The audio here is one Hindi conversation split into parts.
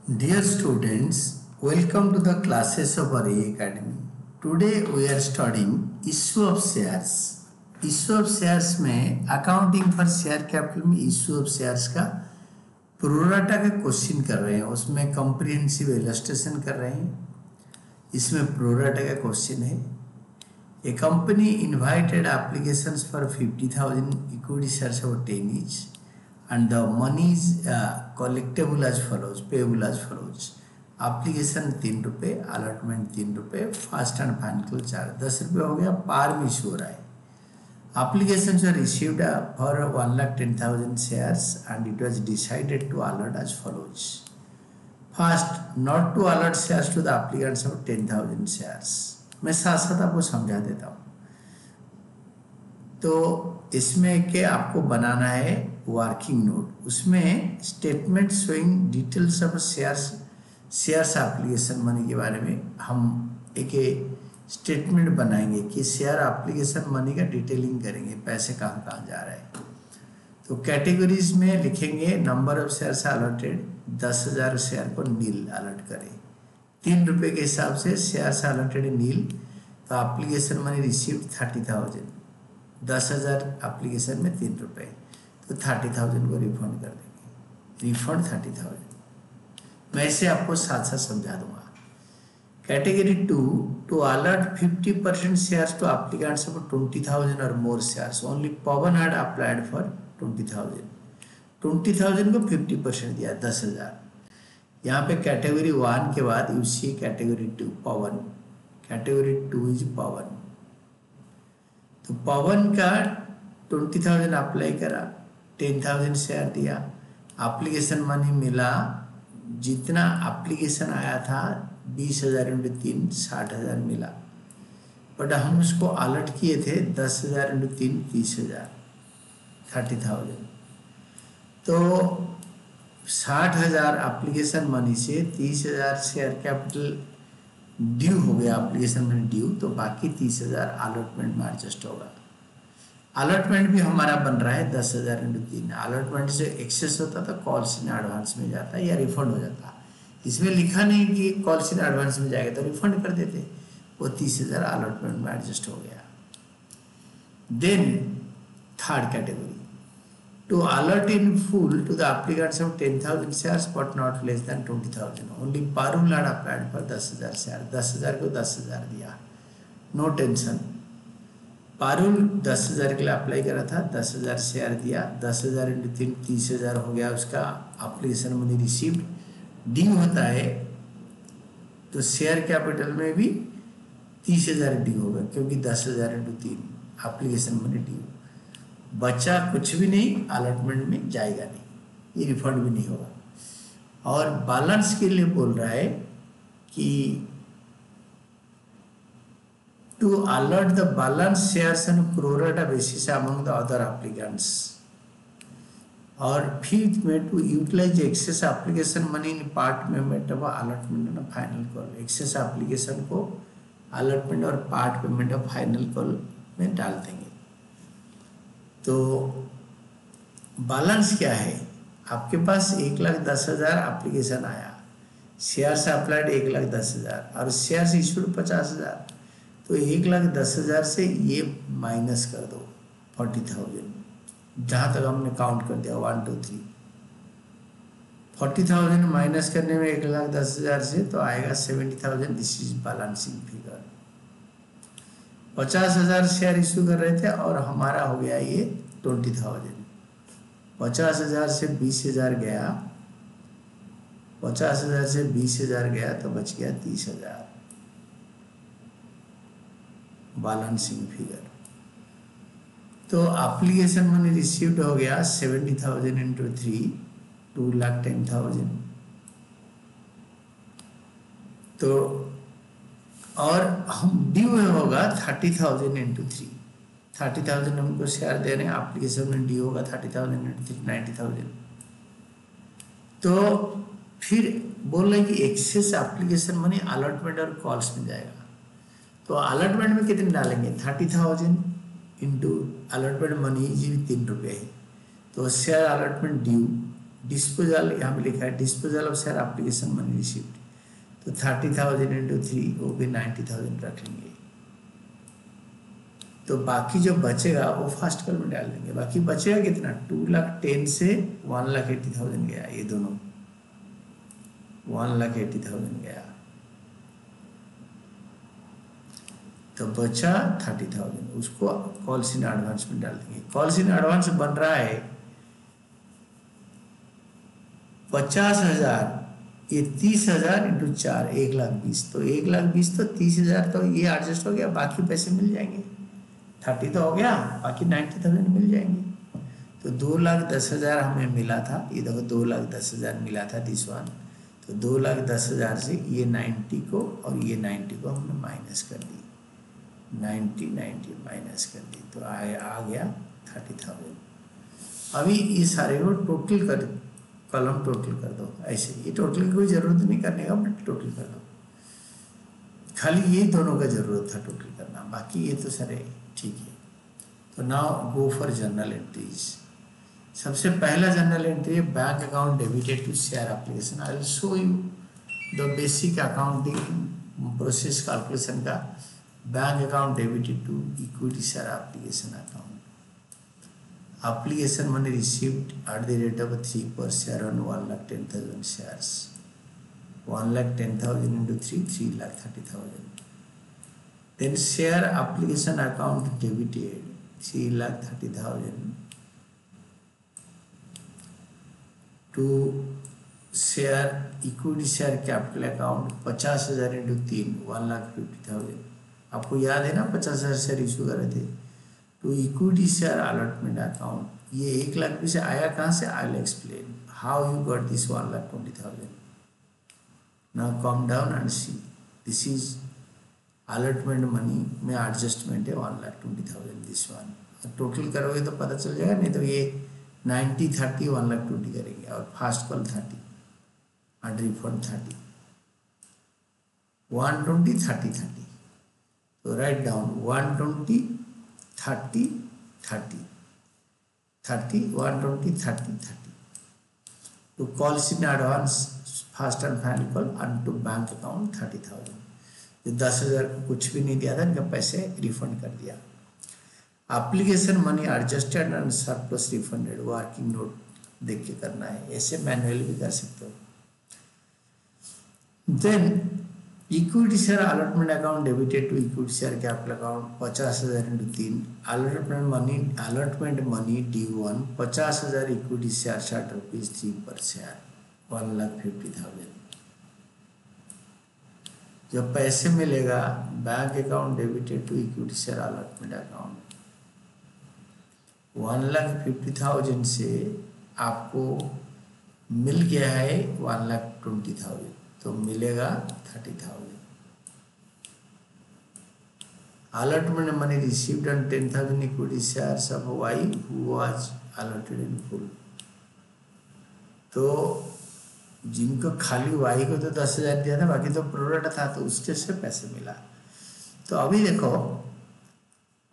Dear students, welcome to the classes of our Academy. Today we are studying issue of shares. Issue of shares में अकाउंटिंग फॉर शेयर कैपिटल में इश्यू ऑफ शेयर्स का प्रोराटा का क्वेश्चन कर रहे हैं, उसमें कॉम्प्रिहेंसिव इलस्ट्रेशन कर रहे हैं. इसमें प्रोराटा का क्वेश्चन है. A company invited applications for 50,000 equity shares of 10 each. And the money is collectible as follows, payable as follows. Application 3 रुपये, allotment 3 रुपये, फर्स्ट एंड फाइनल चार्ज 10 रुपये हो गया. पार में इशू हो रहा है. Applications were received for 1,10,000 shares and it was decided to allot as follows. First, not to allot shares to the applicants of 10,000 shares. मैं साथ साथ आपको समझा देता हूँ. तो इसमें के आपको बनाना है वर्किंग नोट. उसमें statement showing details of shares application money के बारे में हम एक स्टेटमेंट बनाएंगे कि शेयर एप्लीकेशन मनी का डिटेलिंग करेंगे, पैसे कहाँ कहाँ जा रहे हैं. तो कैटेगरीज में लिखेंगे number of shares allotted, 10,000 share को नील अलॉट करें. 3 रुपये के हिसाब से शेयर्स अलॉटेड नील. तो एप्लीकेशन मनी रिसीव्ड 30,000, 10,000 एप्लीकेशन में 3 रुपये, तो 30,000 को रिफंड कर देंगे. रिफंड 30,000. मैं इसे आपको साथ साथ समझा दूंगा. Category 2, to allot 50% shares to applicants of 20,000 और more shares. Only Pawan had applied for 20,000. 20,000 को 50% दिया, 10,000. यहाँ पे कैटेगरी 1 के बाद you see category 2 Pawan. Category 2 is Pawan. तो पवन का 20,000 अप्लाई करा, 10,000 शेयर दिया, एप्लीकेशन मनी मिला. जितना एप्लीकेशन आया था 20,000 × 3 60,000 मिला. बट हम उसको अलॉट किए थे 10,000 × 3 30,000, 30,000. तो 60,000 एप्लीकेशन मनी से 30,000 शेयर कैपिटल ड्यू हो गया, एप्लीकेशन मनी ड्यू. तो बाकी 30,000 अलॉटमेंट में एडजस्ट होगा. अलॉटमेंट भी हमारा बन रहा है 10,000 × 3. अलॉटमेंट से एक्सेस होता तो कॉल्स इन एडवांस में जाता या रिफंड हो जाता. इसमें लिखा नहीं कि कॉल्स इन एडवांस में जाएगा तो रिफंड कर देते. वो 30,000 अलॉटमेंट में एडजस्ट हो गया. Then third category, to allot in full to the applicants of 10,000 shares but not less than 20,000. Only Parul had applied for 10,000 shares. 10,000 को 10,000 दिया. No tension. पारुल 10,000 के लिए अप्लाई करा था, 10,000 शेयर दिया. 10,000 × 3 30,000 हो गया उसका. Application money received. ड्यू होता है तो शेयर कैपिटल में भी 30,000 ड्यू होगा क्योंकि 10,000 × 3 एप्लीकेशन मनी ड्यू. बच्चा कुछ भी नहीं, अलॉटमेंट में जाएगा नहीं, ये रिफंड भी नहीं होगा. और बैलेंस के लिए बोल रहा है कि to allot the balance shares on pro rata basis among the other applicants. और फिफ्थ में to utilise excess application money in part payment of allotment of final call. Excess application को अलॉटमेंट और part payment of final call में डाल देंगे. तो बैलेंस क्या है? आपके पास 1,10,000 एप्लीकेशन आया, शेयर्स अप्लाइड 1,10,000 और शेयर्स इशूड 50,000. तो 1,10,000 से ये माइनस कर दो 40,000. जहाँ तक हमने काउंट कर दिया 1 2 3. 40,000 माइनस करने में 1,10,000 से तो आएगा 70,000. This is balancing figure. 50,000 share issue कर रहे थे और हमारा हो गया ये 20,000. 50,000 से 20,000 गया, 50,000 से 20,000 गया तो बच गया 30,000. Balancing figure. तो एप्लीकेशन मनी रिसीव्ड हो गया 70,000 × 3 2,10,000. तो और हम ड्यू होगा 30,000 × 3. 30,000 हमको शेयर दे रहे हैं, एप्लीकेशन में ड्यू होगा 30,000 × 3 90,000. तो फिर बोल रहे हैं कि एक्सेस एप्लीकेशन मनी अलॉटमेंट और कॉल्स में जाएगा. तो अलॉटमेंट में कितने डालेंगे? 30,000 इंटू अलॉटमेंट मनी जी 3 रुपये है. तो शेयर अलॉटमेंट ड्यू डिस्पोजल यहाँ पे लिखा है disposal of share application money received, तो 30,000 इंटू 3 वो भी 90,000 रख लेंगे। तो बाकी जो बचेगा वो फर्स्ट कॉल में डाल देंगे। बाकी बचेगा कितना, 2,10,000 से 1,80,000 गया, ये दोनों 1,80,000 गया, तो बचा 30,000, उसको कॉल्स इन एडवांस में डाल देंगे। कॉल्स इन एडवांस बन रहा है 50,000, ये 30,000 इंटू 4 1,20,000, तो 1,20,000 तो 30,000 तो ये एडजस्ट हो गया, बाकी पैसे मिल जाएंगे। 30 तो हो गया, बाकी 90,000 मिल जाएंगे। तो 2,10,000 हमें मिला था, ये देखो 2,10,000 मिला था दिस वन, तो 2,10,000 से ये 90 को और ये 90 को हमने माइनस कर दी, 90 माइनस कर दी, तो आ गया 30,000। अभी ये सारे को टोटल कर, कॉलम टोटल कर दो ऐसे, ये टोटल की कोई ज़रूरत नहीं करने का, बट टोटल कर दो, खाली ये दोनों का ज़रूरत था टोटल करना, बाकी ये तो सारे ठीक है। तो now go for journal entries. सबसे पहला जर्नल एंट्री है bank account debited to share application. I will show you the basic accounting process calculation का। Bank account debited to equity share application account, application money received at the rate of 3 per share on 1,10,000 shares. 1,10,000 into 3, 3,30,000. Then share application account debited 3,30,000 to share equity share capital account 50,000 into 3, 1,50,000. आपको याद है ना 50,000 शेयर इशू कर रहे थे। तो इक्विटी शेयर अलॉटमेंट अकाउंट, ये 1,20,000 से आया कहाँ से, I will explain how you got this 1,20,000। Now come down and see, this is allotment money में एडजस्टमेंट है 1,20,000 दिस वन। टोटल करोगे तो पता चल जाएगा, नहीं तो ये 90 30 1,20,000 करेंगे और फास्ट कॉल 30 एंड रिफंड 30, 120 30 30। तो write down 120 30 30 30 120 30 30 to calls in advance first and final call and to bank account 30,000। जो 10,000 को कुछ भी नहीं दिया था, इनका पैसे रिफंड कर दिया। Application money adjusted and surplus refunded, working note देख के करना है, ऐसे मैनुअल भी कर सकते हो। Then equity share allotment account debited to equity share capital account 50,000 into 3, allotment money D1 50,000 equity share 60 rupees 3 per share 1,50,000। जब पैसे मिलेगा bank account debited to equity share allotment account 1,50,000 से आपको मिल गया है 1,20,000, तो मिलेगा 30,000। Allotment money received on 10,000 equity shares of Y who was allotted in full. तो जिनको खाली वाई को तो 10,000 दिया था, बाकी तो प्रोडक्ट था, तो उसके से पैसे मिला। तो अभी देखो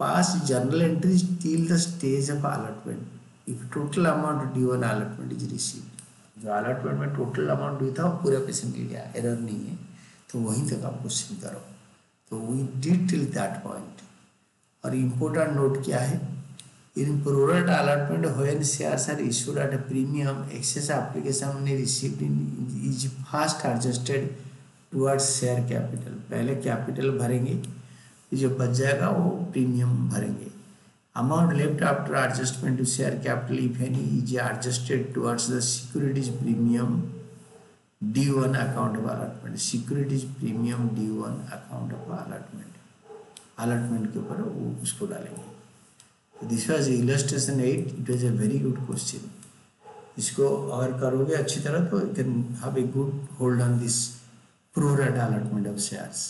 पास journal entries till the stage of allotment if total amount due on allotment is received. जो अलॉटमेंट में टोटल अमाउंट ड्यू था वो पूरा पैसे मिल गया, एरर नहीं है, तो वहीं तक आप क्वेश्चन करो। तो we did till that point. और इम्पोर्टेंट नोट क्या है, in product allotment when shares are issued at a premium excess application money received in is first adjusted towards share capital. पहले कैपिटल भरेंगे, जो बच जाएगा वो प्रीमियम भरेंगे। Amount left after adjustment to share capital, if any, is adjusted towards the securities premium D1 account of allotment। securities premium D1 account of allotment, allotment के ऊपर वो उसको डालेंगे। This was illustration 8. It was a very good question. इसको अगर करोगे अच्छी तरह तो you can have a good hold on this pro rata allotment of shares।